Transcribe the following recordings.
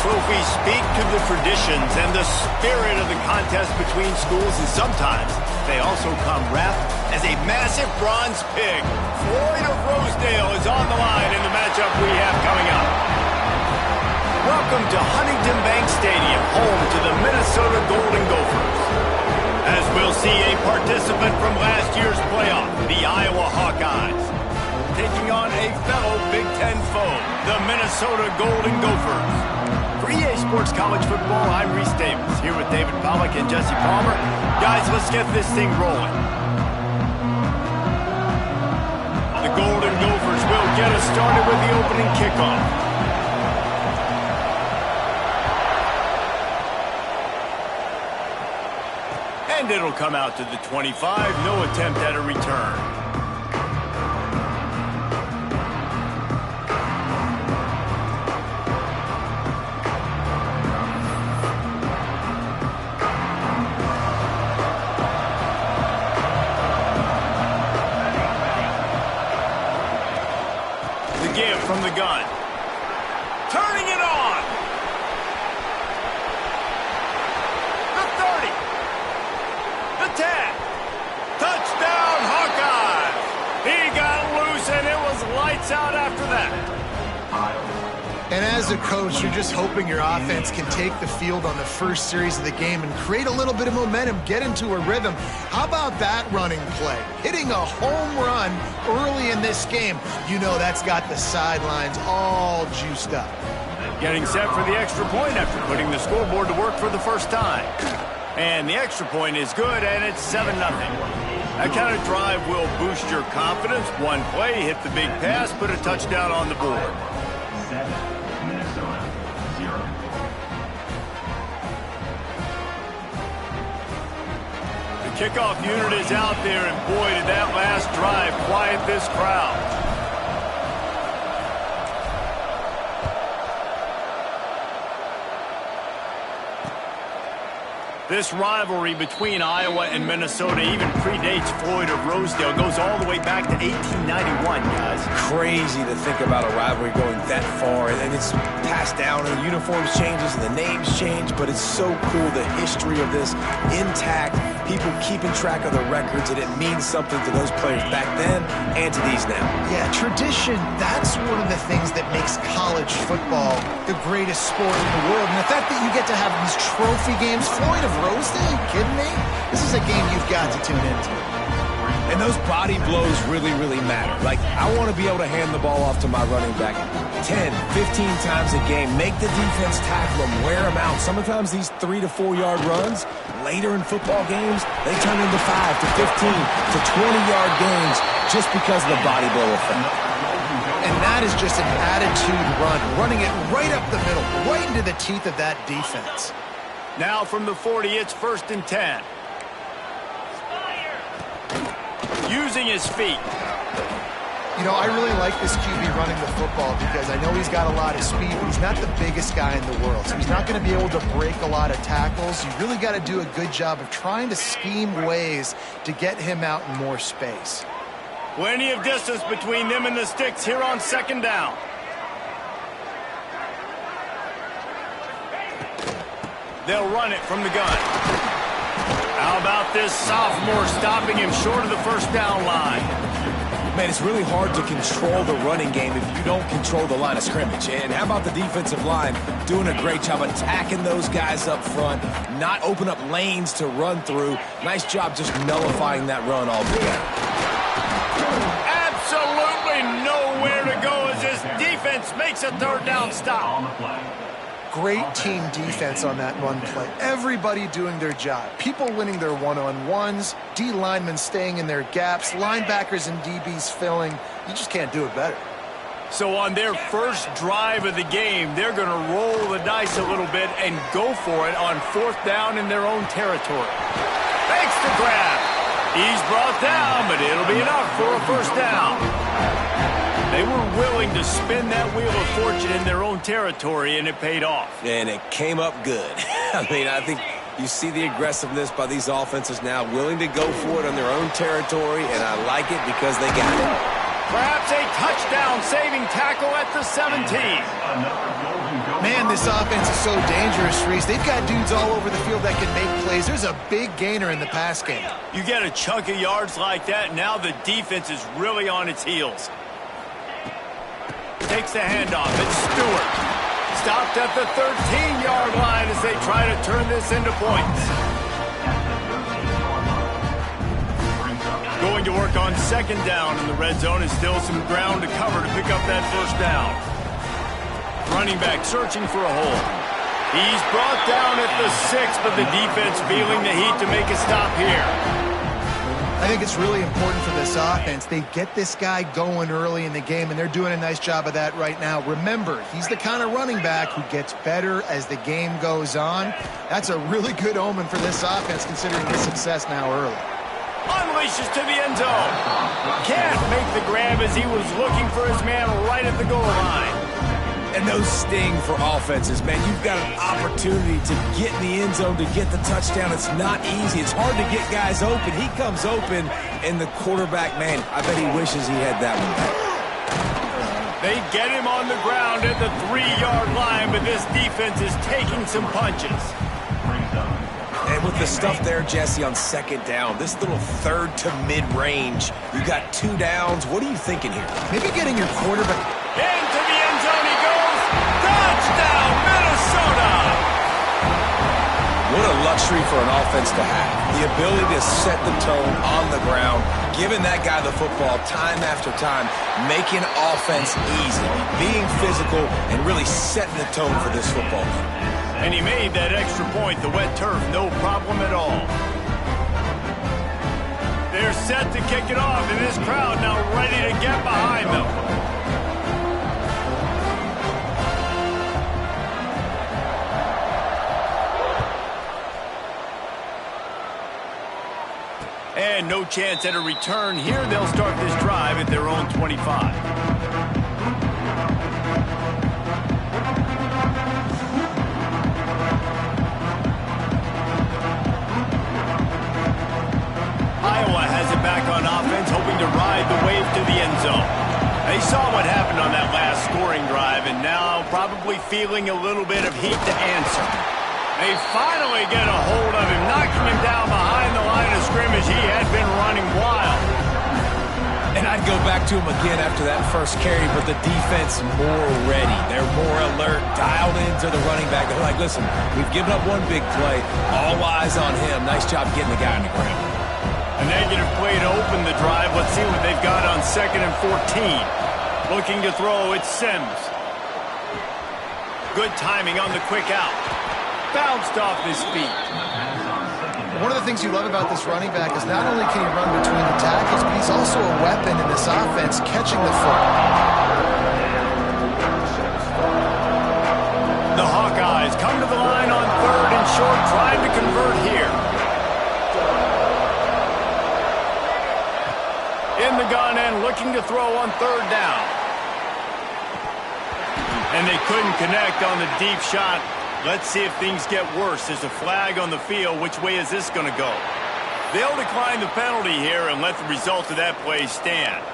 trophies speak to the traditions and the spirit of the contest between schools, and sometimes they also come wrapped as a massive bronze pig. Floyd of Rosedale is on the line in the matchup we have coming up. Welcome to Huntington Bank Stadium, home to the Minnesota Golden Gophers. As we'll see a participant from last year's playoff, the Iowa Hawkeyes, taking on a fellow Big Ten foe, the Minnesota Golden Gophers. For EA Sports College Football, I'm Reese Davis, here with David Pollack and Jesse Palmer. Guys, let's get this thing rolling. The Golden Gophers will get us started with the opening kickoff. And it'll come out to the 25, no attempt at a return. The give from the gun. Turning it on. The 30. The 10. Touchdown, Hawkeyes. He got loose, and it was lights out after that. And as a coach, you're just hoping your offense can take the field on the first series of the game and create a little bit of momentum, get into a rhythm. How about that running play? Hitting a home run early in this game. You know that's got the sidelines all juiced up. Getting set for the extra point after putting the scoreboard to work for the first time. And the extra point is good, and it's 7-0. That kind of drive will boost your confidence. One play, hit the big pass, put a touchdown on the board. 7, Minnesota, 0. The kickoff unit is out there, and boy, did that last drive quiet this crowd. This rivalry between Iowa and Minnesota even predates Floyd of Rosedale. Goes all the way back to 1891, guys. Crazy to think about a rivalry going that far, and it's passed down, and the uniforms changes, and the names change, but it's so cool, the history of this intact, people keeping track of the records, and it means something to those players back then and to these now. Yeah, tradition, that's one of the things that makes college football the greatest sport in the world. And the fact that you get to have these trophy games, Floyd of Rosedale, are you kidding me? This is a game you've got to tune into. And those body blows really, really matter. Like, I want to be able to hand the ball off to my running back 10, 15 times a game. Make the defense tackle them, wear them out. Sometimes these 3 to 4 yard runs, later in football games, they turn into 5 to 15 to 20-yard gains just because of the body blow effect. And that is just an attitude run, running it right up the middle, right into the teeth of that defense. Now from the 40, it's 1st and 10. Using his feet. You know, I really like this QB running the football because I know he's got a lot of speed, but he's not the biggest guy in the world. So he's not going to be able to break a lot of tackles. You really got to do a good job of trying to scheme ways to get him out in more space. Plenty of distance between them and the sticks here on 2nd down. They'll run it from the gun. How about this sophomore stopping him short of the 1st down line? Man, it's really hard to control the running game if you don't control the line of scrimmage. And how about the defensive line doing a great job attacking those guys up front, not open up lanes to run through. Nice job just nullifying that run altogether. Absolutely nowhere to go as this defense makes a 3rd down stop. Great team defense on that run play. Everybody doing their job. People winning their one-on-ones, D linemen staying in their gaps, linebackers and DBs filling. You just can't do it better. So on their first drive of the game, they're going to roll the dice a little bit and go for it on 4th down in their own territory. Thanks to grab. He's brought down, but it'll be enough for a 1st down. They were willing to spin that wheel of fortune in their own territory, and it paid off. And it came up good. I mean, I think you see the aggressiveness by these offenses now, willing to go for it on their own territory, and I like it because they got it. Perhaps a touchdown-saving tackle at the 17. Man, this offense is so dangerous, Reese. They've got dudes all over the field that can make plays. There's a big gainer in the pass game. You get a chunk of yards like that, now the defense is really on its heels. Takes the handoff. It's Stewart. Stopped at the 13-yard line as they try to turn this into points. Going to work on second down in the red zone is still some ground to cover to pick up that first down. Running back searching for a hole. He's brought down at the 6, but the defense feeling the heat to make a stop here. I think it's really important for this offense. They get this guy going early in the game, and they're doing a nice job of that right now. Remember, he's the kind of running back who gets better as the game goes on. That's a really good omen for this offense, considering his success now early. Unleashes to the end zone. Can't make the grab as he was looking for his man right at the goal line. And those sting for offenses, man. You've got an opportunity to get in the end zone, to get the touchdown. It's not easy. It's hard to get guys open. He comes open, and the quarterback, man, I bet he wishes he had that one back. They get him on the ground at the 3-yard line, but this defense is taking some punches. And with the stuff there, Jesse, on second down, this little third to mid-range, you got 2 downs. What are you thinking here? Maybe getting your quarterback Into the end zone he goes. Touchdown, Minnesota! What a luxury for an offense to have. The ability to set the tone on the ground, giving that guy the football time after time, making offense easy, being physical, and really setting the tone for this football game. And he made that extra point, the wet turf, no problem at all. They're set to kick it off, and this crowd now ready to get behind them. And no chance at a return here. They'll start this drive at their own 25. Iowa has it back on offense, hoping to ride the wave to the end zone. They saw what happened on that last scoring drive, and now probably feeling a little bit of heat to answer. They finally get a hold of him, knocking him down behind the line of scrimmage. He had been running wild. And I'd go back to him again after that first carry, but the defense more ready. They're more alert, dialed into the running back. They're like, listen, we've given up one big play. All eyes on him. Nice job getting the guy on the ground. A negative play to open the drive. Let's see what they've got on 2nd and 14. Looking to throw, it's Sims. Good timing on the quick out. Bounced off his feet. One of the things you love about this running back is not only can he run between the tackles, but he's also a weapon in this offense, catching the football. The Hawkeyes come to the line on 3rd and short, trying to convert here. In the gun and looking to throw on 3rd down. And they couldn't connect on the deep shot. Let's see if things get worse. There's a flag on the field. Which way is this going to go? They'll decline the penalty here and let the result of that play stand.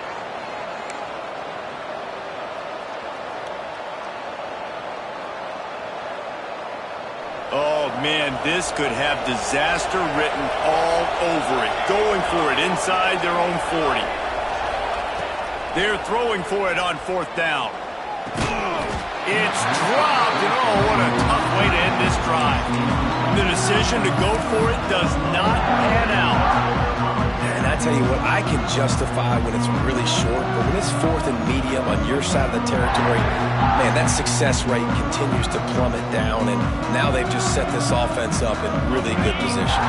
Oh, man, this could have disaster written all over it. Going for it inside their own 40. They're throwing for it on 4th down. It's dropped, and oh, what a tough way to end this drive. The decision to go for it does not pan out. And I tell you what, I can justify when it's really short, but when it's 4th and medium on your side of the territory, man, that success rate continues to plummet down, and now they've just set this offense up in really good position.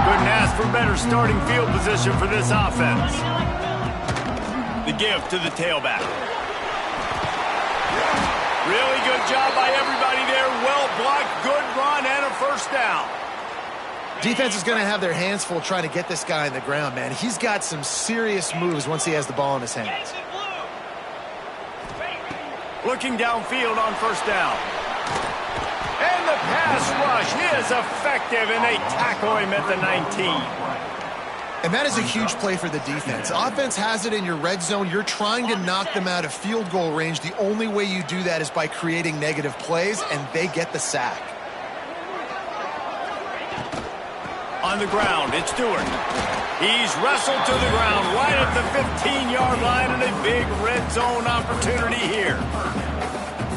Couldn't ask for better starting field position for this offense. The give to the tailback. Really good job by everybody there. Well blocked, good run, and a first down. Defense is going to have their hands full trying to get this guy on the ground, man. He's got some serious moves once he has the ball in his hands. Looking downfield on 1st down. And the pass rush is effective, and they tackle him at the 19. And that is a huge play for the defense. Offense has it in your red zone. You're trying to knock them out of field goal range. The only way you do that is by creating negative plays, and they get the sack. On the ground, it's Stewart. He's wrestled to the ground right at the 15-yard line, and a big red zone opportunity here.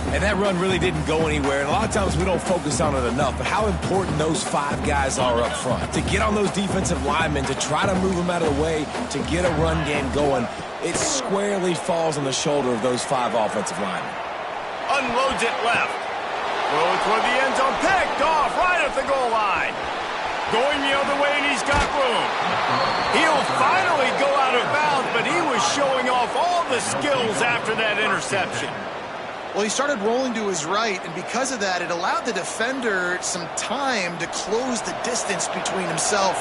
And that run really didn't go anywhere. And a lot of times we don't focus on it enough. But how important those 5 guys are up front. To get on those defensive linemen, to try to move them out of the way, to get a run game going, it squarely falls on the shoulder of those 5 offensive linemen. Unloads it left. Throws toward the end zone. Picked off right at the goal line. Going the other way, and he's got room. He'll finally go out of bounds, but he was showing off all the skills after that interception. Well, he started rolling to his right, and because of that, it allowed the defender some time to close the distance between himself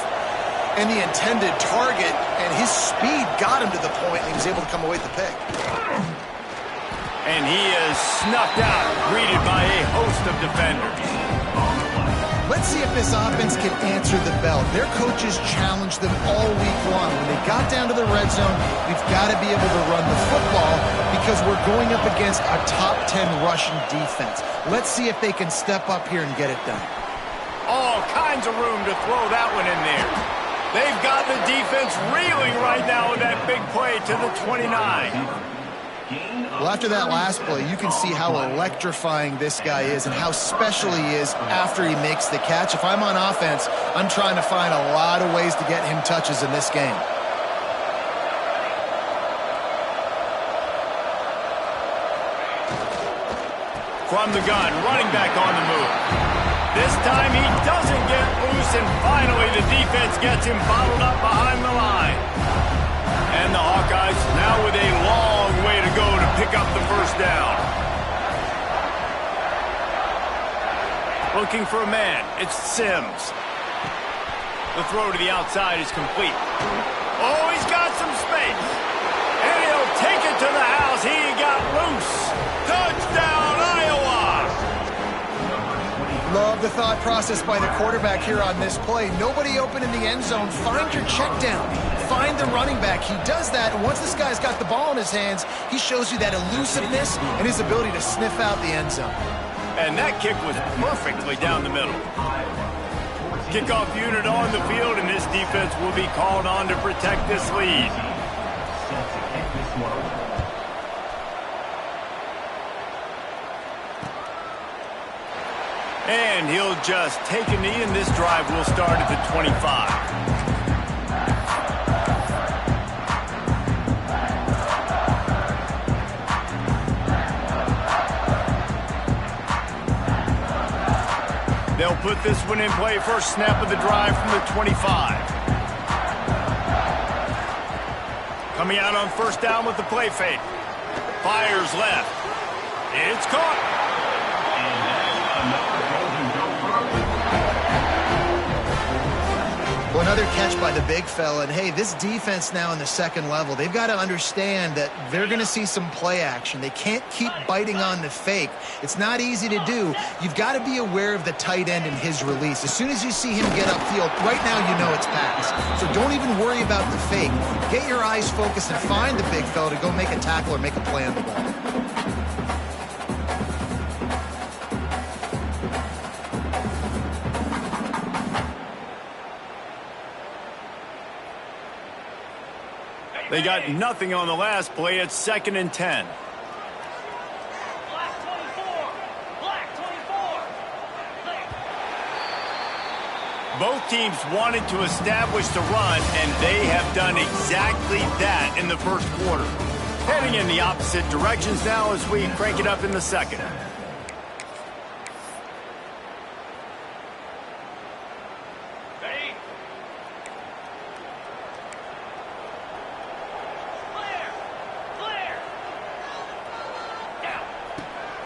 and the intended target, and his speed got him to the point, and he was able to come away with the pick. And he is snuffed out, greeted by a host of defenders. Let's see if this offense can answer the bell. Their coaches challenged them all week long. When they got down to the red zone, we've got to be able to run the football because we're going up against a top 10 rushing defense. Let's see if they can step up here and get it done. All kinds of room to throw that one in there. They've got the defense reeling right now with that big play to the 29. Well, after that last play, you can see how electrifying this guy is and how special he is after he makes the catch. If I'm on offense, I'm trying to find a lot of ways to get him touches in this game. From the gun, running back on the move. This time he doesn't get loose, and finally the defense gets him bottled up behind the line. And the Hawkeyes now with a long way to go to pick up the first down. Looking for a man. It's Sims. The throw to the outside is complete. Oh, he's got some space. And he'll take it to the house. He got loose. Touchdown, Iowa! Love the thought process by the quarterback here on this play. Nobody open in the end zone. Find your check down. Find the running back. He does that, and once this guy's got the ball in his hands, he shows you that elusiveness and his ability to sniff out the end zone. And that kick was perfectly down the middle. Kickoff unit on the field, and this defense will be called on to protect this lead. And he'll just take a knee, and this drive will start at the 25. They'll put this one in play. First snap of the drive from the 25. Coming out on first down with the play fake. Fires left. It's caught. Well, another catch by the big fella. And, hey, this defense now in the second level, they've got to understand that they're going to see some play action. They can't keep biting on the fake. It's not easy to do. You've got to be aware of the tight end and his release. As soon as you see him get upfield, right now you know it's pass. So don't even worry about the fake. Get your eyes focused and find the big fella to go make a tackle or make a play on the ball. They got nothing on the last play. It's 2nd and 10. Both teams wanted to establish the run, and they have done exactly that in the first quarter. Heading in the opposite directions now as we crank it up in the second.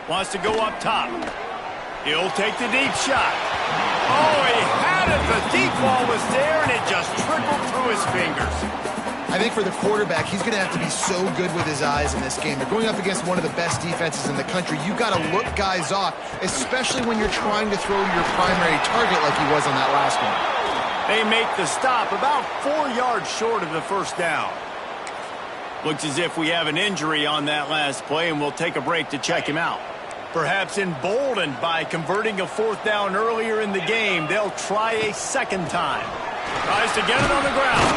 Wants to go up top. He'll take the deep shot. Oh, he had it. The deep ball was there, and it just trickled through his fingers. I think for the quarterback, he's going to have to be so good with his eyes in this game. They're going up against one of the best defenses in the country. You've got to look guys off, especially when you're trying to throw to your primary target like he was on that last one. They make the stop about 4 yards short of the first down. Looks as if we have an injury on that last play, and we'll take a break to check him out. Perhaps emboldened by converting a fourth down earlier in the game, they'll try a second time. Tries to get it on the ground.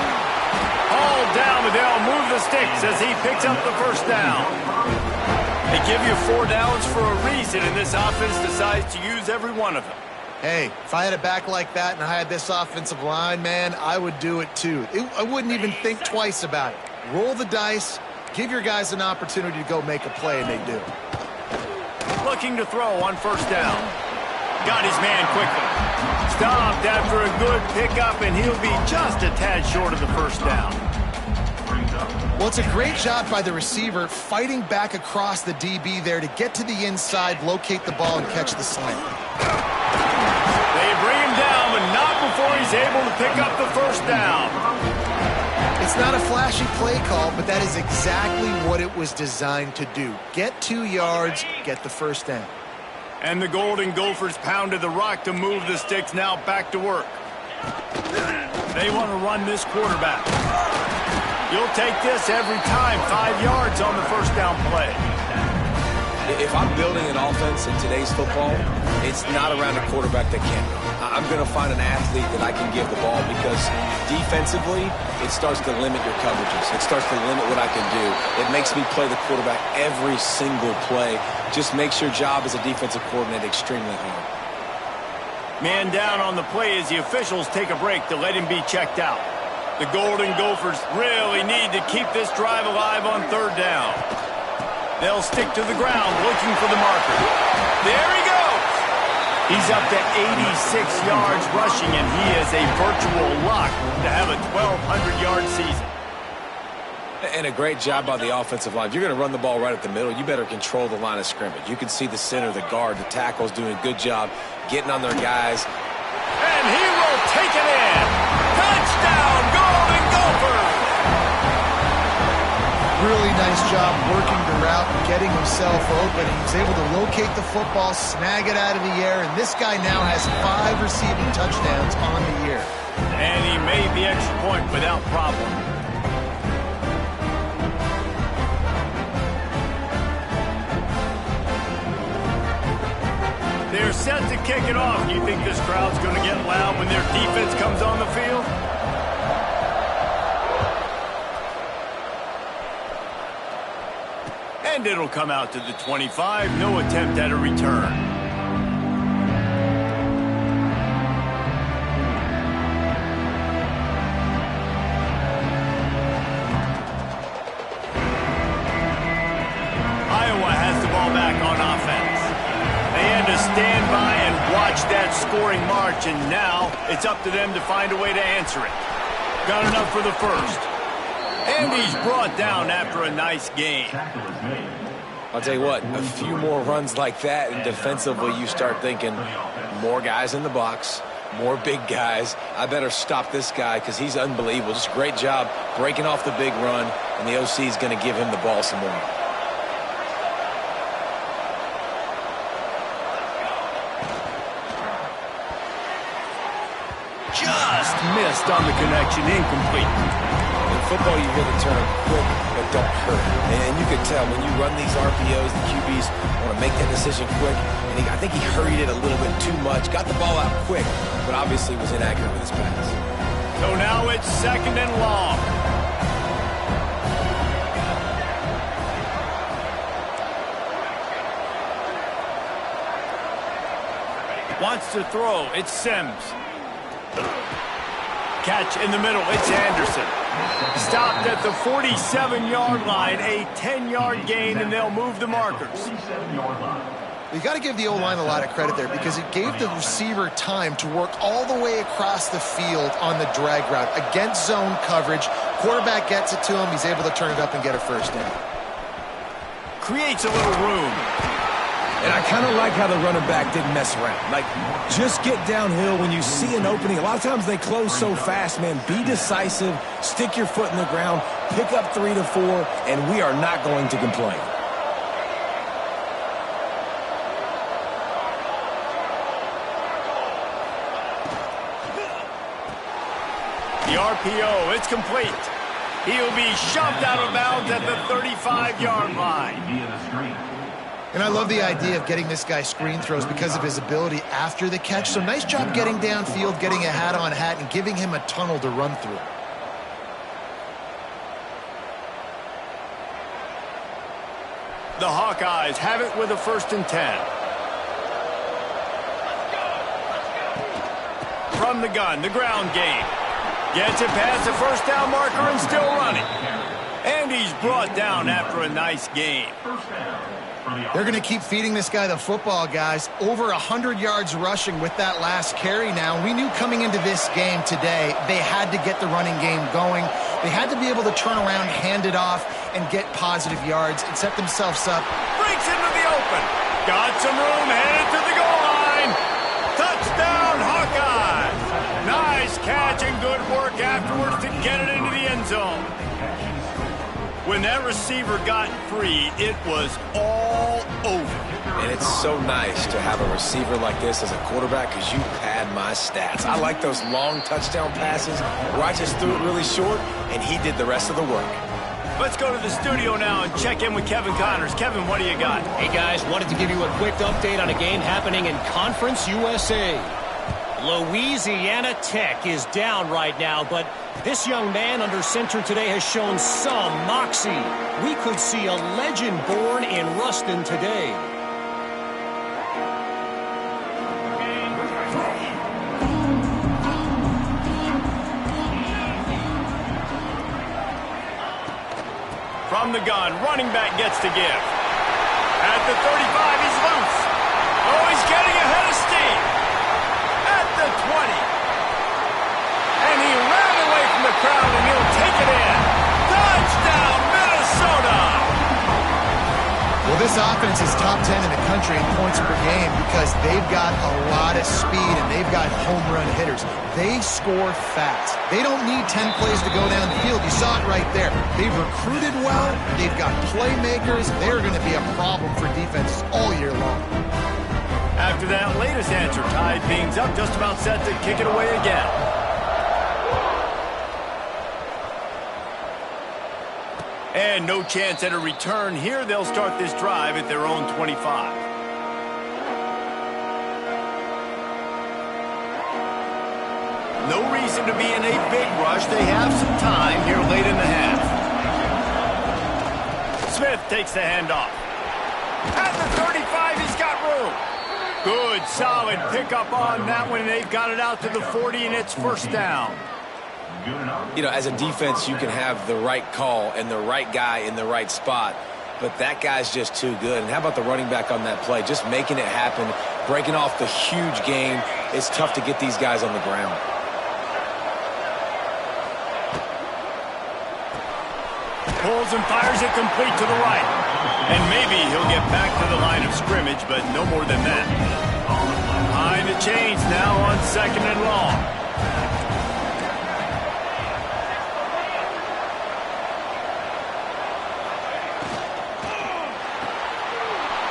Hauled down, but they'll move the sticks as he picks up the first down. They give you 4 downs for a reason, and this offense decides to use every one of them. Hey, if I had a back like that and I had this offensive line, man, I would do it too. I wouldn't even think twice about it. Roll the dice, give your guys an opportunity to go make a play, and they do. Looking to throw on first down. Got his man quickly. Stopped after a good pickup, and he'll be just a tad short of the first down. Well, it's a great job by the receiver fighting back across the DB there to get to the inside, locate the ball, and catch the slant. They bring him down, but not before he's able to pick up the first down. It's not a flashy play call, but that is exactly what it was designed to do. Get 2 yards, get the first down. And the Golden Gophers pounded the rock to move the sticks, now back to work. They want to run this quarterback. You'll take this every time. 5 yards on the first down play. If I'm building an offense in today's football, it's not around a quarterback that can't run. I'm going to find an athlete that I can give the ball because defensively, it starts to limit your coverages. It starts to limit what I can do. It makes me play the quarterback every single play. Just makes your job as a defensive coordinator extremely hard. Man down on the play as the officials take a break to let him be checked out. The Golden Gophers really need to keep this drive alive on third down. They'll stick to the ground looking for the marker. There he goes! He's up to 86 yards rushing, and he is a virtual lock to have a 1,200-yard season. And a great job by the offensive line. If you're going to run the ball right up the middle, you better control the line of scrimmage. You can see the center, the guard, the tackles doing a good job getting on their guys. And he will take it in. Touchdown, Golden Gophers! Really nice job working the route and getting himself open. He was able to locate the football, snag it out of the air, and this guy now has 5 receiving touchdowns on the year. And he made the extra point without problem. They're set to kick it off. You think this crowd's going to get loud when their defense comes on the field? And it'll come out to the 25. No attempt at a return. Iowa has the ball back on offense. They had to stand by and watch that scoring march, and now it's up to them to find a way to answer it. Got enough for the first. And he's brought down after a nice game. I'll tell you what, a few more runs like that, and defensively you start thinking more guys in the box, more big guys. I better stop this guy because he's unbelievable. Just a great job breaking off the big run, and the OC is going to give him the ball some more. Just missed on the connection, incomplete. In football, you hear the term quick but don't hurt. And you can tell when you run these RPOs, the QBs want to make that decision quick. And I think he hurried it a little bit too much, got the ball out quick, but obviously was inaccurate with his pass. So now it's 2nd and long. Wants to throw. It's Sims. Catch in the middle. It's Anderson. Stopped at the 47-yard line. A 10-yard gain, and they'll move the markers. You got to give the O-line a lot of credit there because it gave the receiver time to work all the way across the field on the drag route against zone coverage. Quarterback gets it to him. He's able to turn it up and get a first down. Creates a little room. And I kind of like how the running back didn't mess around. Like, just get downhill when you see an opening. A lot of times they close so fast, man. Be decisive, stick your foot in the ground, pick up 3 to 4, and we are not going to complain. The RPO, it's complete. He'll be shoved out of bounds at the 35-yard line. Via the screen. And I love the idea of getting this guy screen throws because of his ability after the catch. So nice job getting downfield, getting a hat-on-hat, and giving him a tunnel to run through. The Hawkeyes have it with a 1st and 10. From the gun, the ground game. Gets it past the first down marker and still running. And he's brought down after a nice game. They're going to keep feeding this guy the football, guys. Over 100 yards rushing with that last carry now. We knew coming into this game today, they had to get the running game going. They had to be able to turn around, hand it off, and get positive yards and set themselves up. Breaks into the open. Got some room, headed to the goal line. Touchdown, Hawkeyes. Nice catch and good work afterwards to get it into the end zone. When that receiver got free, it was all over. And it's so nice to have a receiver like this as a quarterback because you pad my stats. I like those long touchdown passes where I just threw it really short and he did the rest of the work. Let's go to the studio now and check in with Kevin Connors. Kevin, what do you got? Hey, guys, wanted to give you a quick update on a game happening in Conference USA. Louisiana Tech is down right now, but this young man under center today has shown some moxie. We could see a legend born in Ruston today. From the gun, running back gets to give. At the 35, he's loose. Oh, he's getting ahead of steam. At the 20. And he ran away from the crowd, and he'll take it in. Touchdown, Minnesota! Well, this offense is top 10 in the country in points per game because they've got a lot of speed and they've got home run hitters. They score fast. They don't need 10 plays to go down the field. You saw it right there. They've recruited well. They've got playmakers. They're going to be a problem for defenses all year long. After that latest answer tied things up, just about set to kick it away again. And no chance at a return here. They'll start this drive at their own 25. No reason to be in a big rush. They have some time here late in the half. Smith takes the handoff. At the 35, he's got room. Good, solid pickup on that one. They've got it out to the 40, and it's 1st down. You know, as a defense, you can have the right call and the right guy in the right spot, but that guy's just too good. And how about the running back on that play? Just making it happen, breaking off the huge game. It's tough to get these guys on the ground. Pulls and fires it complete to the right. And maybe he'll get back to the line of scrimmage, but no more than that. Behind the chains now on 2nd and long.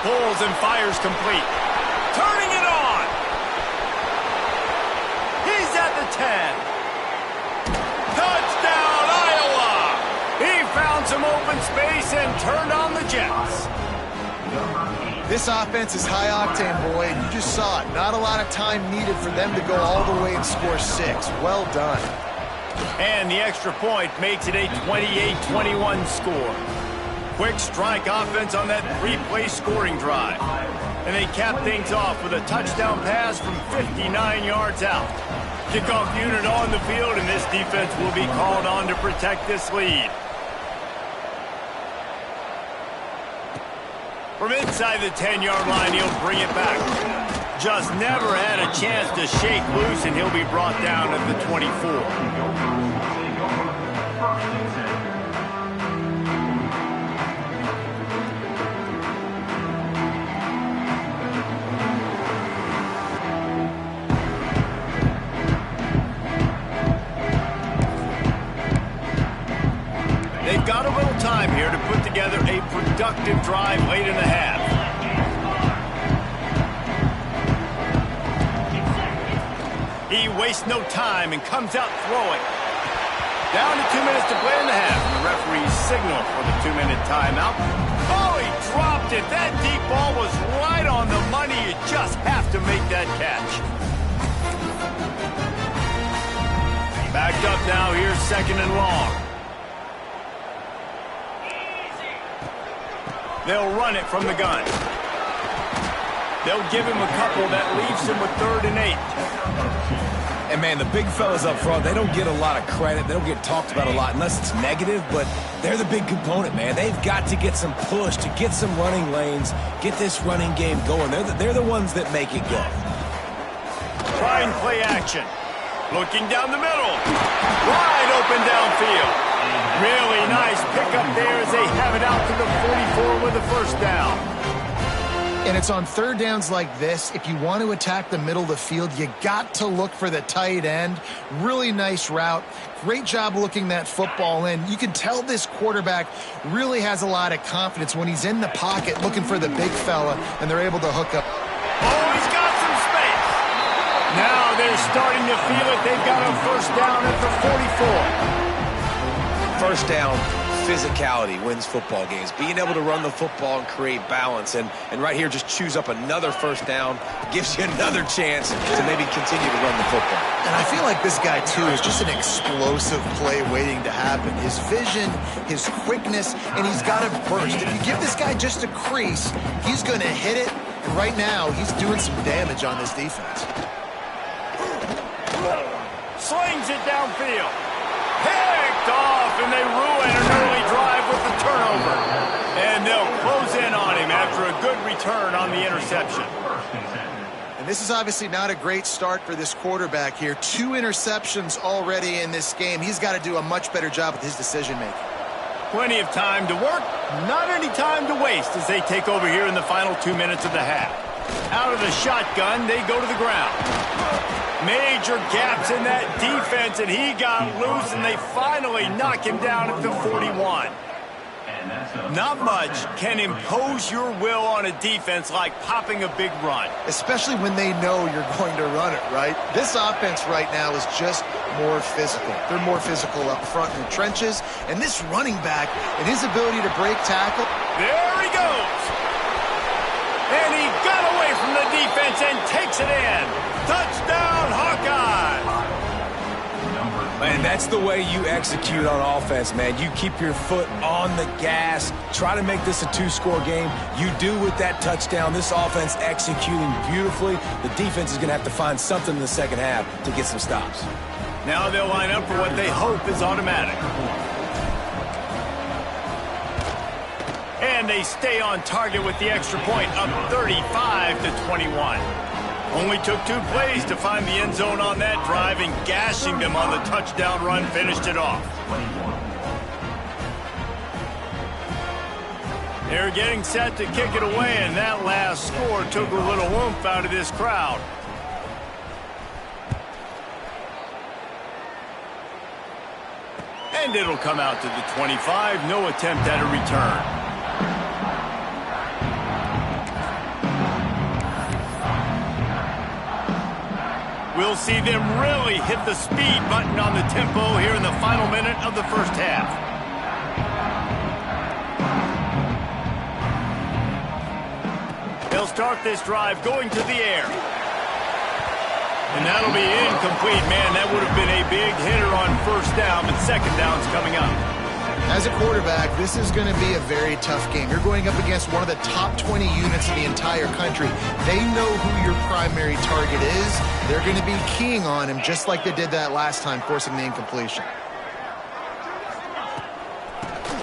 Pulls and fires complete. Turning it on. He's at the 10. Touchdown, Iowa. He found some open space and turned on the Jets. This offense is high octane, boy. You just saw it. Not a lot of time needed for them to go all the way and score 6. Well done. And the extra point makes it a 28-21 score. Quick strike offense on that 3-play scoring drive. And they cap things off with a touchdown pass from 59 yards out. Kickoff unit on the field, and this defense will be called on to protect this lead. From inside the 10-yard line, he'll bring it back. Just never had a chance to shake loose, and he'll be brought down at the 24. They've got a little time here to put together a productive drive late in the half. He wastes no time and comes out throwing. Down to 2 minutes to play in the half. And the referee's signal for the 2-minute timeout. Oh, he dropped it. That deep ball was right on the money. You just have to make that catch. Backed up now. Here's 2nd and long. They'll run it from the gun. They'll give him a couple. That leaves him with 3rd and 8. And, man, the big fellas up front, they don't get a lot of credit. They don't get talked about a lot unless it's negative, but they're the big component, man. They've got to get some push, to get some running lanes, get this running game going. They're the ones that make it go. Try and play action. Looking down the middle. Wide open downfield. Really nice pickup there as they have it out to the 44 with a 1st down. And it's on 3rd downs like this. If you want to attack the middle of the field, you got to look for the tight end. Really nice route. Great job looking that football in. You can tell this quarterback really has a lot of confidence when he's in the pocket looking for the big fella, and they're able to hook up. Oh, he's got some space. Now they're starting to feel it. They've got a 1st down at the 44. 1st down, physicality wins football games. Being able to run the football and create balance. And right here, just choose up another 1st down. Gives you another chance to maybe continue to run the football. And I feel like this guy, too, is just an explosive play waiting to happen. His vision, his quickness, and he's got a burst. If you give this guy just a crease, he's going to hit it. And right now, he's doing some damage on this defense. Slings it downfield. Picked off, and they ruin an early drive with the turnover. And they'll close in on him after a good return on the interception. And this is obviously not a great start for this quarterback here. 2 interceptions already in this game. He's got to do a much better job with his decision-making. Plenty of time to work, not any time to waste as they take over here in the final 2 minutes of the half. Out of the shotgun, they go to the ground. Major gaps in that defense, and he got loose, and they finally knock him down at the 41. Not much can impose your will on a defense like popping a big run. Especially when they know you're going to run it, right? This offense right now is just more physical. They're more physical up front in the trenches, and this running back and his ability to break tackle. There he goes. And he got away from the defense and takes it in. Touchdown, Hawkeyes! Man, that's the way you execute on offense, man. You keep your foot on the gas. Try to make this a 2-score game. You do with that touchdown. This offense executing beautifully. The defense is going to have to find something in the 2nd half to get some stops. Now they'll line up for what they hope is automatic. And they stay on target with the extra point, up 35-21. Only took 2 plays to find the end zone on that drive, and gashing them on the touchdown run finished it off. They're getting set to kick it away, and that last score took a little oomph out of this crowd. And it'll come out to the 25. No attempt at a return. We'll see them really hit the speed button on the tempo here in the final minute of the 1st half. They'll start this drive going to the air. And that'll be incomplete. Man, that would have been a big hitter on 1st down, but 2nd down's coming up. As a quarterback, this is going to be a very tough game. You're going up against one of the top 20 units in the entire country. They know who your primary target is. They're going to be keying on him just like they did that last time, forcing the incompletion.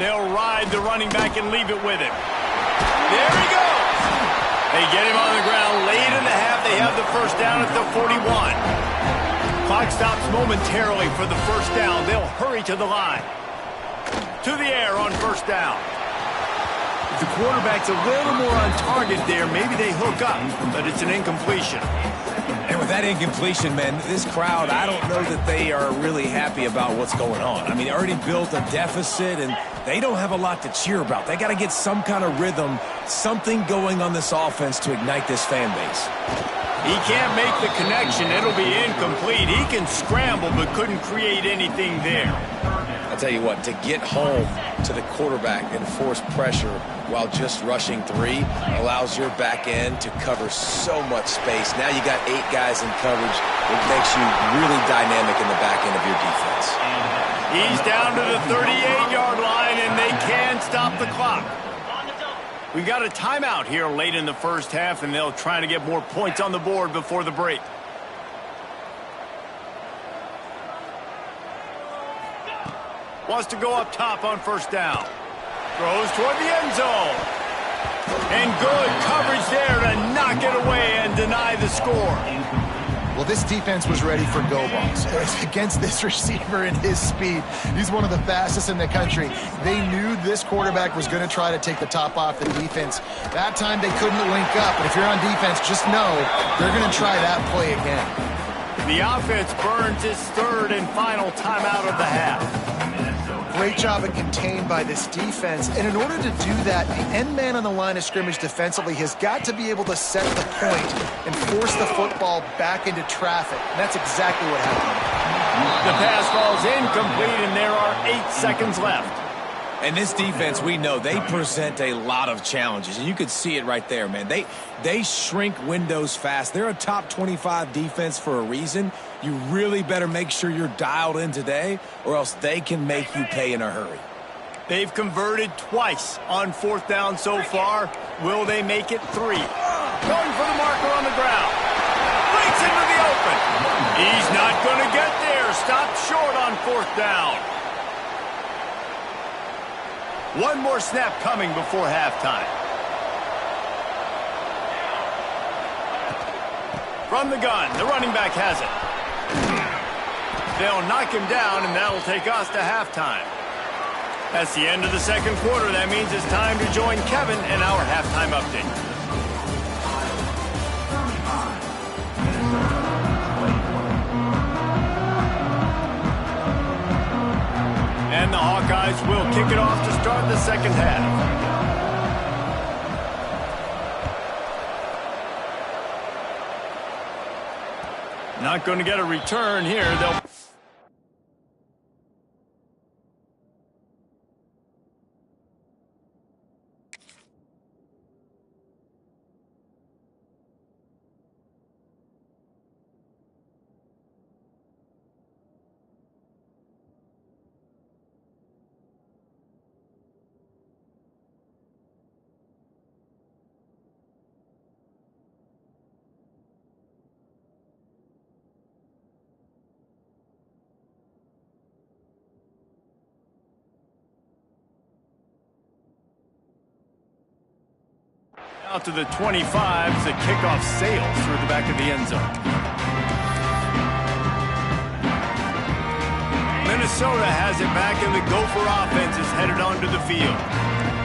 They'll ride the running back and leave it with him. There he goes. They get him on the ground late in the half. They have the 1st down at the 41. Clock stops momentarily for the 1st down. They'll hurry to the line. To the air on 1st down. If the quarterback's a little more on target there, maybe they hook up, but it's an incompletion. And with that incompletion, man, this crowd, I don't know that they are really happy about what's going on. I mean, they already built a deficit, and they don't have a lot to cheer about. They got to get some kind of rhythm, something going on this offense to ignite this fan base. He can't make the connection. It'll be incomplete. He can scramble, but couldn't create anything there. I tell you what, to get home to the quarterback and force pressure while just rushing 3 allows your back end to cover so much space. Now you got 8 guys in coverage. It makes you really dynamic in the back end of your defense. He's down to the 38-yard line, and they can stop the clock. We've got a timeout here late in the first half, and they'll try to get more points on the board before the break. Wants to go up top on first down. Throws toward the end zone. And good coverage there to knock it away and deny the score. Well, this defense was ready for go balls. Against this receiver and his speed, he's one of the fastest in the country. They knew this quarterback was going to try to take the top off the defense. That time they couldn't link up, but if you're on defense, just know they're going to try that play again. The offense burns its third and final timeout of the half. Great job of contained by this defense. And in order to do that, the end man on the line of scrimmage defensively has got to be able to set the point and force the football back into traffic. And that's exactly what happened. The pass falls incomplete, and there are 8 seconds left. And this defense, we know, they present a lot of challenges. And you could see it right there, man. They shrink windows fast. They're a top 25 defense for a reason. You really better make sure you're dialed in today, or else they can make you pay in a hurry. They've converted twice on fourth down so far. Will they make it 3? Going for the marker on the ground. Breaks into the open. He's not going to get there. Stopped short on fourth down. One more snap coming before halftime. From the gun, the running back has it. They'll knock him down, and that'll take us to halftime. That's the end of the second quarter. That means it's time to join Kevin in our halftime update. And the Hawkeyes will kick it off to start the second half. Not going to get a return here. They'll... Out to the 25 as the kickoff sails through the back of the end zone. Minnesota has it back, and the Gopher offense is headed onto the field.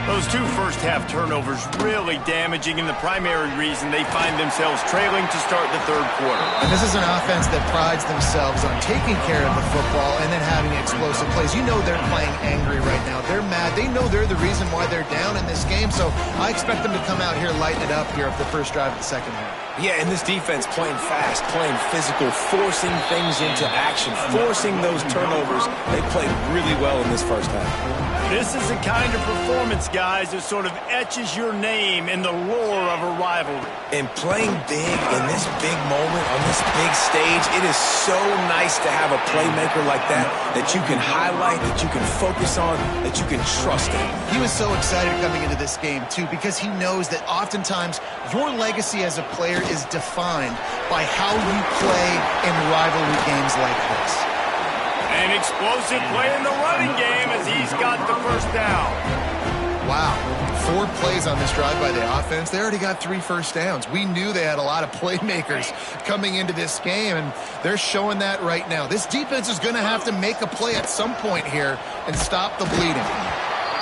Those 2 first-half turnovers really damaging, and the primary reason they find themselves trailing to start the third quarter. And this is an offense that prides themselves on taking care of the football and then having explosive plays. You know they're playing angry right now. They're mad. They know they're the reason why they're down in this game, so I expect them to come out here, lighten it up here for the first drive of the second half. Yeah, and this defense playing fast, playing physical, forcing things into action, forcing those turnovers. They played really well in this first half. This is the kind of performance, guys, that sort of etches your name in the lore of a rivalry. And playing big in this big moment, on this big stage, it is so nice to have a playmaker like that you can highlight, that you can focus on, that you can trust in. He was so excited coming into this game, too, because he knows that oftentimes your legacy as a player is defined by how you play in rivalry games like this. An explosive play in the running game as he's got the first down. Wow. 4 plays on this drive by the offense. They already got 3 first downs. We knew they had a lot of playmakers coming into this game, and they're showing that right now. This defense is going to have to make a play at some point here and stop the bleeding.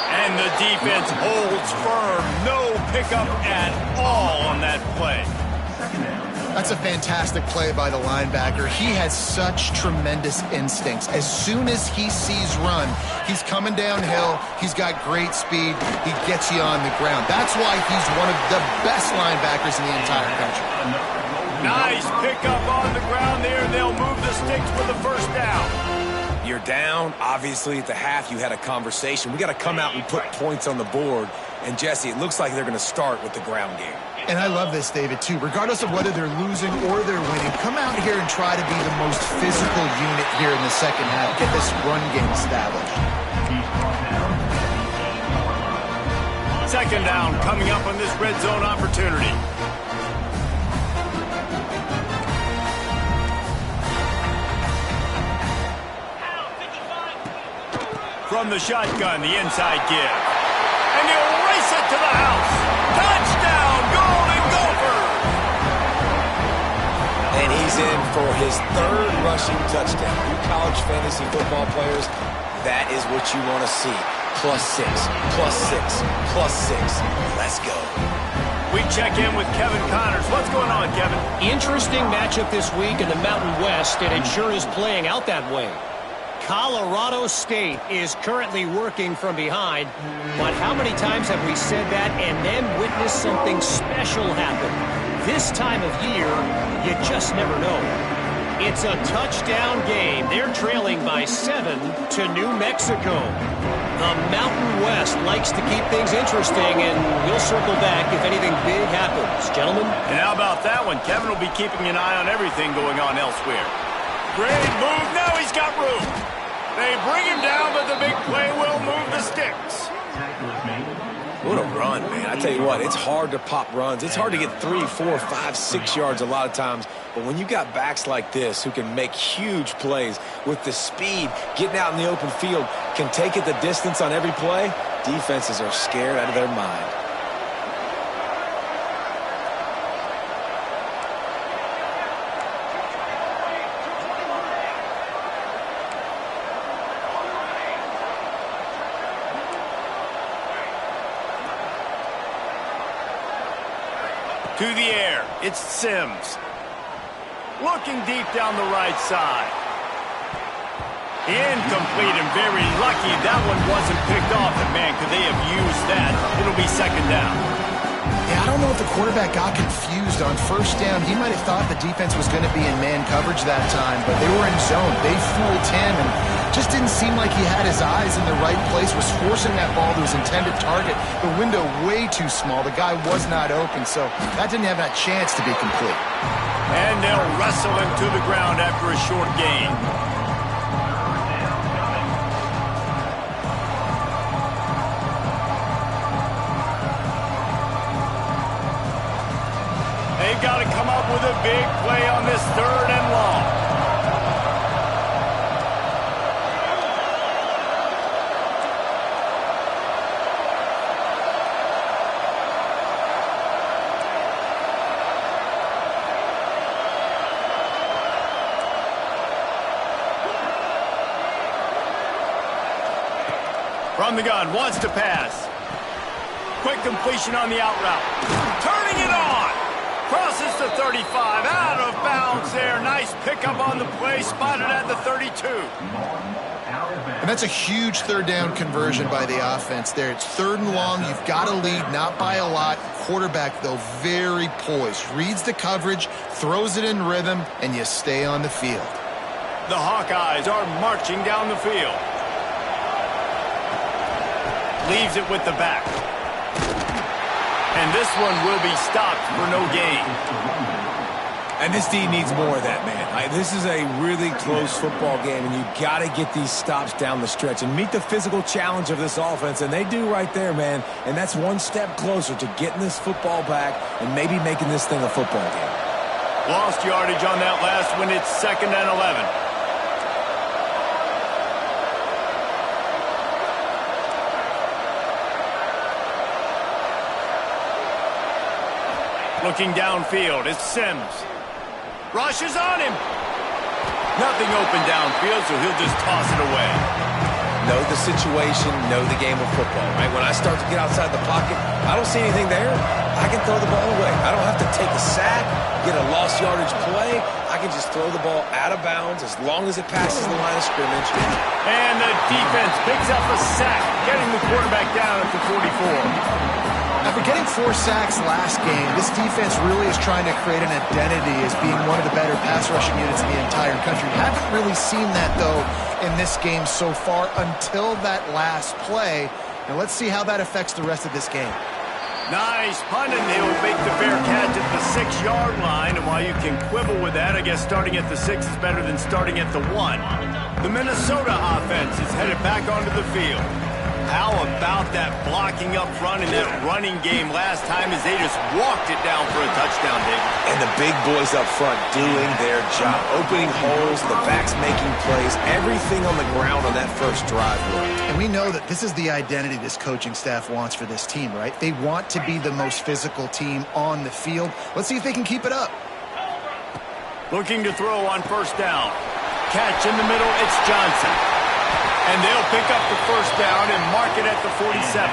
And the defense holds firm. No pickup at all on that play. That's a fantastic play by the linebacker. He has such tremendous instincts. As soon as he sees run, he's coming downhill. He's got great speed. He gets you on the ground. That's why he's one of the best linebackers in the entire country. Nice pickup on the ground there. They'll move the sticks for the first down. You're down. Obviously, at the half, you had a conversation. We got to come out and put points on the board. And, Jesse, it looks like they're going to start with the ground game. And I love this, David, too. Regardless of whether they're losing or they're winning, come out here and try to be the most physical unit here in the second half. Get this run game established. Second down coming up on this red zone opportunity. From the shotgun, the inside give. And he'll race it to the house. Touchdown, Golden Gophers! And he's in for his third rushing touchdown. You college fantasy football players, that is what you want to see. +6, +6, +6. Let's go. We check in with Kevin Connors. What's going on, Kevin? Interesting matchup this week in the Mountain West, and it sure is playing out that way. Colorado State is currently working from behind, but how many times have we said that and then witnessed something special happen? This time of year, you just never know. It's a touchdown game. They're trailing by 7 to New Mexico. The Mountain West likes to keep things interesting, and we'll circle back if anything big happens. Gentlemen? And how about that one? Kevin will be keeping an eye on everything going on elsewhere. Great move. Now he's got room. They bring him down, but the big play will move the sticks. What a run, man. I tell you what, it's hard to pop runs. It's hard to get 3, 4, 5, 6 yards a lot of times. But when you got backs like this who can make huge plays with the speed, getting out in the open field, can take it the distance on every play, defenses are scared out of their mind. To the air, it's Sims. Looking deep down the right side. Incomplete and very lucky that one wasn't picked off. And man, could they have used that? It'll be second down. Yeah, I don't know if the quarterback got confused on first down. He might have thought the defense was going to be in man coverage that time, but they were in zone. They fooled him and just didn't seem like he had his eyes in the right place, was forcing that ball to his intended target. The window way too small. The guy was not open, so that didn't have that chance to be complete. And they'll wrestle him to the ground after a short gain. They've got to come up with a big play on this third and long. From the gun, wants to pass. Quick completion on the out route. Turning it on. Crosses the 35. Out of bounds there. Nice pickup on the play. Spotted at the 32. And that's a huge third down conversion by the offense there. It's third and long. You've got to lead, not by a lot. Quarterback, though, very poised. Reads the coverage, throws it in rhythm, and you stay on the field. The Hawkeyes are marching down the field. Leaves it with the back. And this one will be stopped for no gain. And this D needs more of that, man. This is a really close football game, and you got to get these stops down the stretch and meet the physical challenge of this offense, and they do right there, man. And that's one step closer to getting this football back and maybe making this thing a football game. Lost yardage on that last one. It's 2nd and 11. Looking downfield, it's Sims. Rushes on him. Nothing open downfield, so he'll just toss it away. Know the situation, know the game of football, right? When I start to get outside the pocket, I don't see anything there. I can throw the ball away. I don't have to take a sack, get a lost yardage play. I can just throw the ball out of bounds as long as it passes the line of scrimmage. And the defense picks up a sack, getting the quarterback down at the 44. After getting 4 sacks last game, this defense really is trying to create an identity as being one of the better pass rushing units in the entire country. Haven't really seen that, though, in this game so far until that last play. Now let's see how that affects the rest of this game. Nice punt, and he'll make the fair catch at the 6-yard line. And while you can quibble with that, I guess starting at the 6 is better than starting at the 1. The Minnesota offense is headed back onto the field. How about that blocking up front in that running game last time as they just walked it down for a touchdown, David? And the big boys up front doing their job, opening holes, the backs making plays, everything on the ground on that first drive worked. And we know that this is the identity this coaching staff wants for this team, right? They want to be the most physical team on the field. Let's see if they can keep it up. Looking to throw on first down. Catch in the middle, it's Johnson. And they'll pick up the first down and mark it at the 47.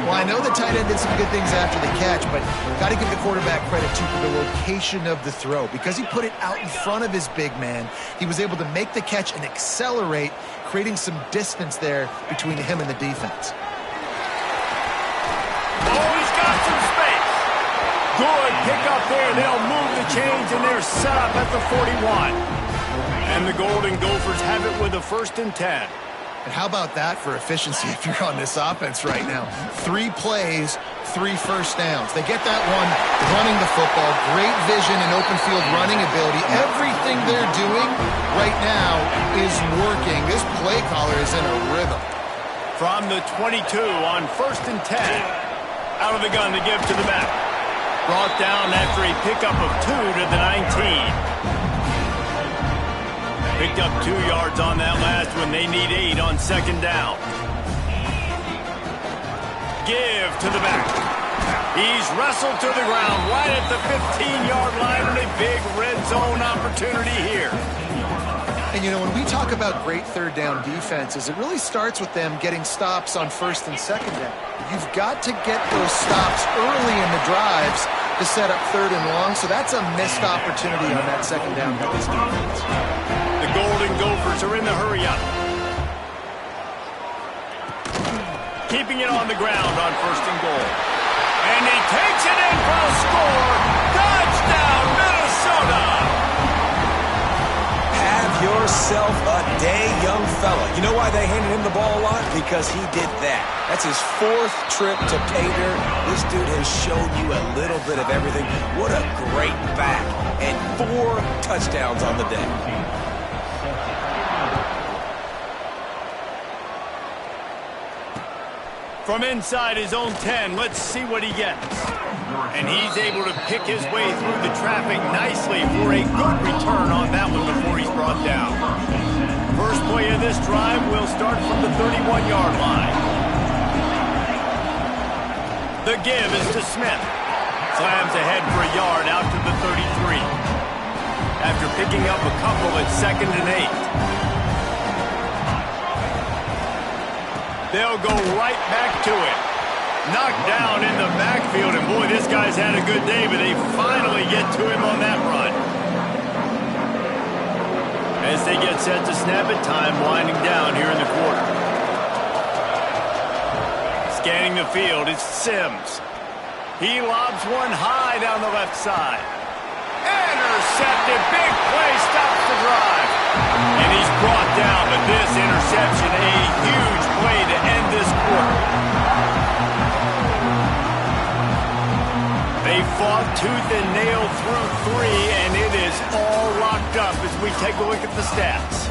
Well, I know the tight end did some good things after the catch, but got to give the quarterback credit, too, for the location of the throw. Because he put it out in front of his big man, he was able to make the catch and accelerate, creating some distance there between him and the defense. Oh, he's got some space. Good pick up there. They'll move the chains, and they're set up at the 41. And the Golden Gophers have it with a 1st and 10. And how about that for efficiency if you're on this offense right now? 3 plays, 3 first downs. They get that one running the football. Great vision and open field running ability. Everything they're doing right now is working. This play caller is in a rhythm. From the 22 on 1st and 10. Out of the gun to give to the back. Brought down after a pickup of 2 to the 19. Picked up 2 yards on that last one. They need 8 on 2nd down. Give to the back. He's wrestled to the ground right at the 15-yard line and a big red zone opportunity here. And, you know, when we talk about great 3rd down defenses, it really starts with them getting stops on 1st and 2nd down. You've got to get those stops early in the drives to set up 3rd and long, so that's a missed opportunity on that 2nd down by this defense. The Golden Gophers are in the hurry-up. Keeping it on the ground on 1st and goal. And he takes it in for a score. Touchdown, Minnesota! Have yourself a day, young fella. You know why they handed him the ball a lot? Because he did that. That's his 4th trip to pay dirt. This dude has shown you a little bit of everything. What a great back. And 4 touchdowns on the day. From inside his own 10, let's see what he gets. And he's able to pick his way through the traffic nicely for a good return on that one before he's brought down. First play of this drive will start from the 31-yard line. The give is to Smith. Slams ahead for a yard out to the 33. After picking up a couple at 2nd and 8. They'll go right back to it. Knocked down in the backfield, and boy, this guy's had a good day, but they finally get to him on that run. As they get set to snap it, time winding down here in the quarter. Scanning the field, it's Sims. He lobs one high down the left side. Intercepted, big play, stops the drive. And he's brought down, but this interception, a huge play to end this quarter. They fought tooth and nail through 3, and it is all locked up as we take a look at the stats.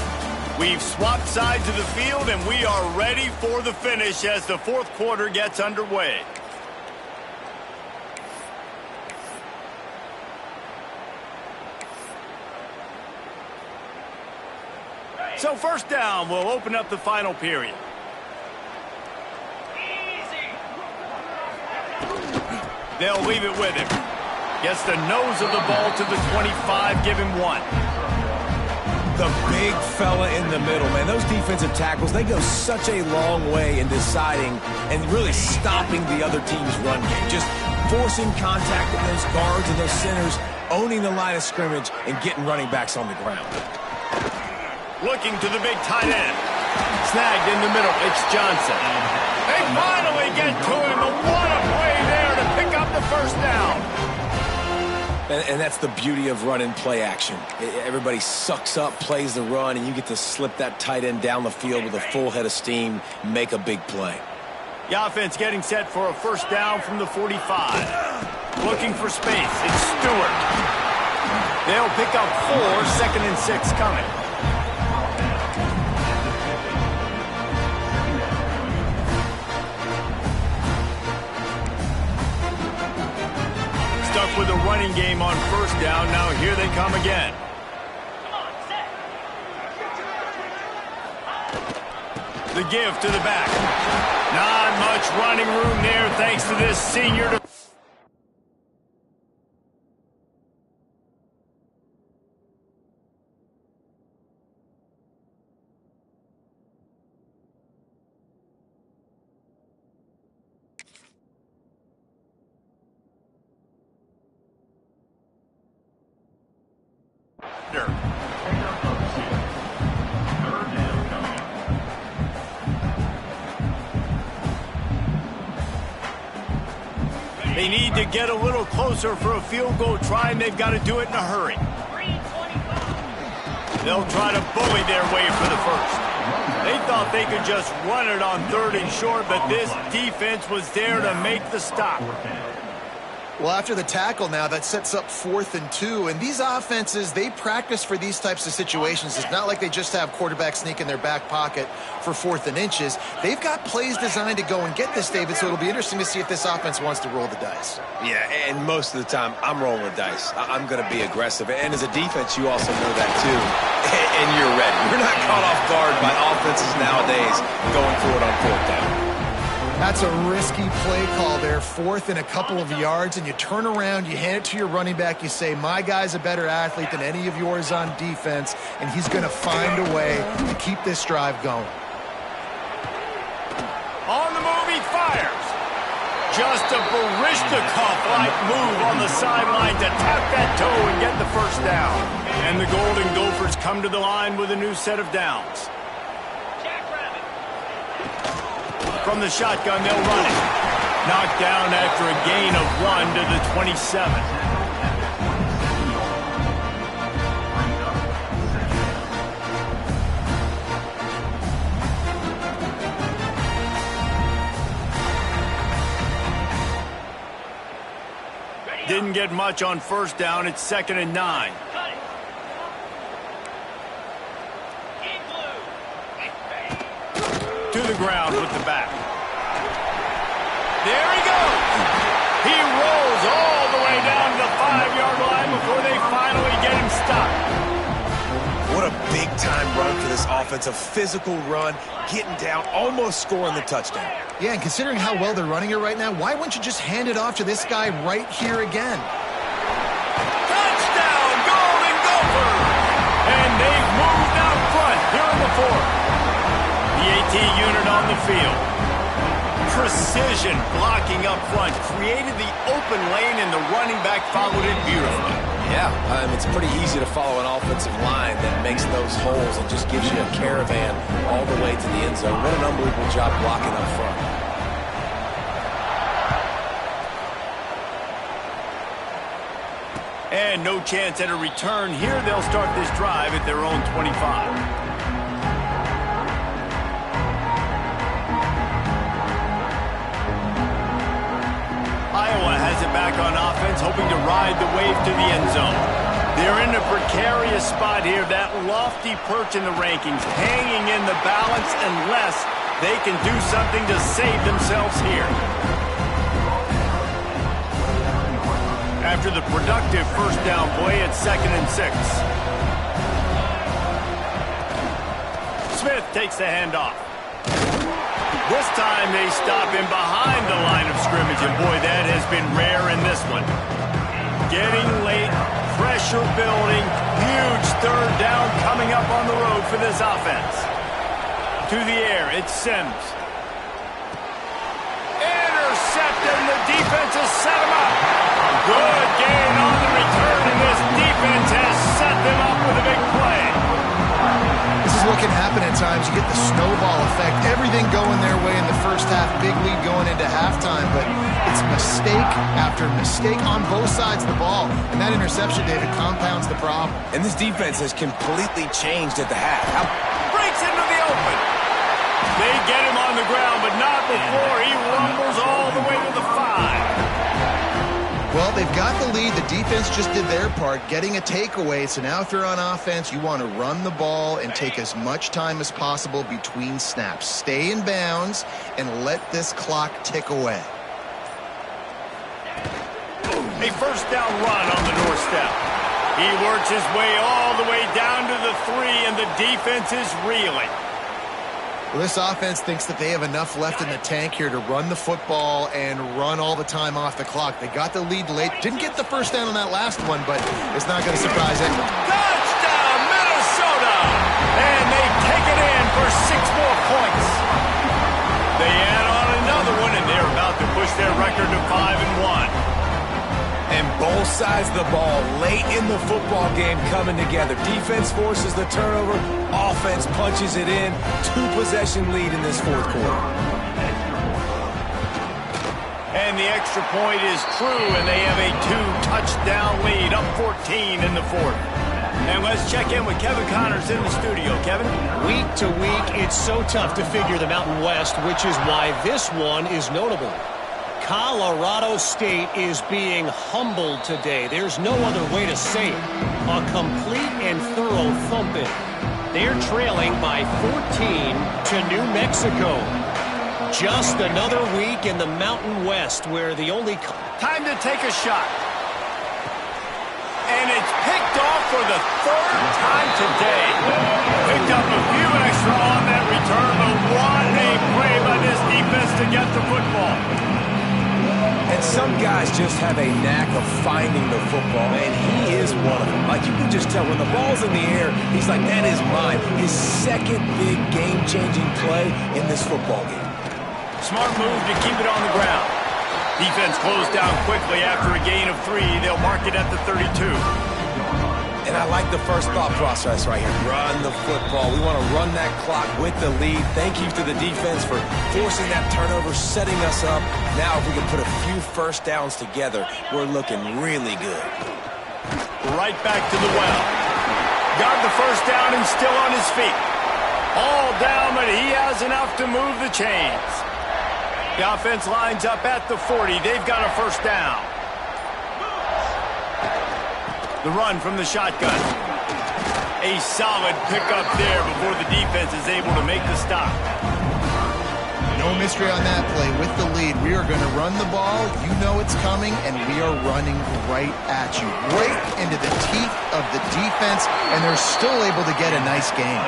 We've swapped sides of the field, and we are ready for the finish as the 4th quarter gets underway. So 1st down will open up the final period. They'll leave it with him. Gets the nose of the ball to the 25, give him 1. The big fella in the middle, man. Those defensive tackles, they go such a long way in deciding and really stopping the other team's run game. Just forcing contact with those guards and those centers, owning the line of scrimmage, and getting running backs on the ground. Looking to the big tight end. Snagged in the middle, it's Johnson. They finally get to him, but what a first down. And that's the beauty of running play action. Everybody sucks up, plays the run, and you get to slip that tight end down the field with a full head of steam, make a big play. The offense getting set for a first down from the 45. Looking for space. It's Stewart. They'll pick up 4, 2nd and 6 coming. Stuck with a running game on first down. Now here they come again. The give to the back. Not much running room there thanks to this senior. They need to get a little closer for a field goal try, and they've got to do it in a hurry. They'll try to bully their way for the first. They thought they could just run it on 3rd and short, but this defense was there to make the stop. Well, after the tackle now, that sets up 4th and 2. And these offenses, they practice for these types of situations. It's not like they just have quarterbacks sneak in their back pocket for 4th and inches. They've got plays designed to go and get this, David, so it'll be interesting to see if this offense wants to roll the dice. Yeah, and most of the time, I'm rolling the dice. I'm going to be aggressive. And as a defense, you also know that, too. And you're ready. You're not caught off guard by offenses nowadays going for it on 4th down. That's a risky play call there, 4th and a couple of yards, and you turn around, you hand it to your running back, you say, my guy's a better athlete than any of yours on defense, and he's going to find a way to keep this drive going. On the move, he fires. Just a Barishnikov-like move on the sideline to tap that toe and get the first down. And the Golden Gophers come to the line with a new set of downs. From the shotgun, they'll run it. Knocked down after a gain of 1 to the 27. Didn't get much on first down. It's 2nd and 9. To the ground with the back. There he goes. He rolls all the way down to the 5-yard line before they finally get him stopped. What a big-time run for this offense. A physical run, getting down, almost scoring the touchdown. Yeah, and considering how well they're running it right now, why wouldn't you just hand it off to this guy right here again? Touchdown, Golden Gophers! And they've moved out front here in the 4th. The AT unit on the field. Precision blocking up front. Created the open lane, and the running back followed it beautifully. Yeah, it's pretty easy to follow an offensive line that makes those holes and just gives you a caravan all the way to the end zone. What an unbelievable job blocking up front. And no chance at a return. Here they'll start this drive at their own 25. Iowa has it back on offense, hoping to ride the wave to the end zone. They're in a precarious spot here, that lofty perch in the rankings, hanging in the balance unless they can do something to save themselves here. After the productive first down play, it's 2nd and 6. Smith takes the handoff. This time they stop him behind the line of scrimmage, and boy, that has been rare in this one. Getting late, pressure building, huge 3rd down coming up on the road for this offense. To the air, it's Sims. Intercepted, and the defense has set him up. Good gain on the return, and this defense has set them up with a big play. This is what can happen at times times you get the snowball effect, everything going their way in the first half, big lead going into halftime, but it's mistake after mistake on both sides of the ball, and that interception, David, compounds the problem. And this defense has completely changed at the half. Breaks into the open. They get him on the ground, but not before he rumbles all the way to the 5. Well, they've got the lead. The defense just did their part, getting a takeaway. So now if you're on offense, you want to run the ball and take as much time as possible between snaps. Stay in bounds and let this clock tick away. A first down run on the doorstep. He works his way all the way down to the 3, and the defense is reeling. Well, this offense thinks that they have enough left in the tank here to run the football and run all the time off the clock. They got the lead late. Didn't get the first down on that last one, but it's not going to surprise anyone. Touchdown, Minnesota! And they take it in for 6 more points. They add on another one, and they're about to push their record to 5-1. And both sides of the ball late in the football game coming together. Defense forces the turnover. Offense punches it in. 2-possession lead in this fourth quarter. And the extra point is true, and they have a 2-touchdown lead, up 14 in the fourth. And let's check in with Kevin Connors in the studio. Kevin? Week to week, it's so tough to figure the Mountain West, which is why this one is notable. Colorado State is being humbled today. There's no other way to say it. A complete and thorough thumping. They're trailing by 14 to New Mexico. Just another week in the Mountain West where the only... Time to take a shot. And it's picked off for the 3rd time today. Picked up a few extra on that return, but what a play by this defense to get the football. And some guys just have a knack of finding the football, and he is one of them. Like, you can just tell when the ball's in the air, he's like, that is mine. His second big game-changing play in this football game. Smart move to keep it on the ground. Defense closed down quickly after a gain of 3. They'll mark it at the 32. And I like the first thought process right here. Run the football. We want to run that clock with the lead. Thank you to the defense for forcing that turnover, setting us up. Now if we can put a few first downs together, we're looking really good. Right back to the well. Got the first down and still on his feet. All down, but he has enough to move the chains. The offense lines up at the 40. They've got a first down. The run from the shotgun. A solid pickup there before the defense is able to make the stop. No mystery on that play. With the lead, we are going to run the ball. You know it's coming, and we are running right at you. Right into the teeth of the defense, and they're still able to get a nice gain.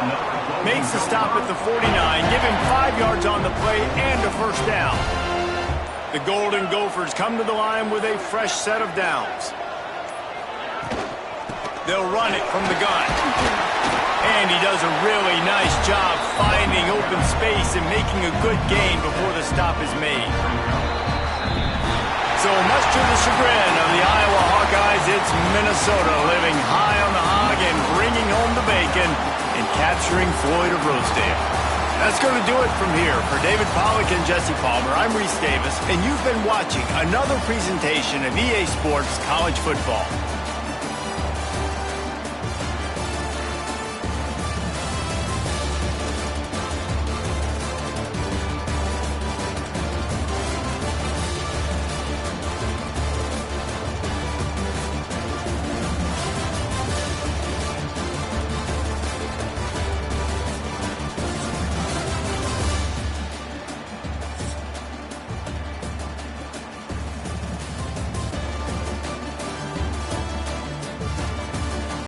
Makes the stop at the 49. Give him 5 yards on the play and a first down. The Golden Gophers come to the line with a fresh set of downs. They'll run it from the gun. And he does a really nice job finding open space and making a good gain before the stop is made. So much to the chagrin of the Iowa Hawkeyes, it's Minnesota living high on the hog and bringing home the bacon and capturing Floyd of Rosedale. That's going to do it from here. For David Pollack and Jesse Palmer, I'm Reese Davis, and you've been watching another presentation of EA Sports College Football.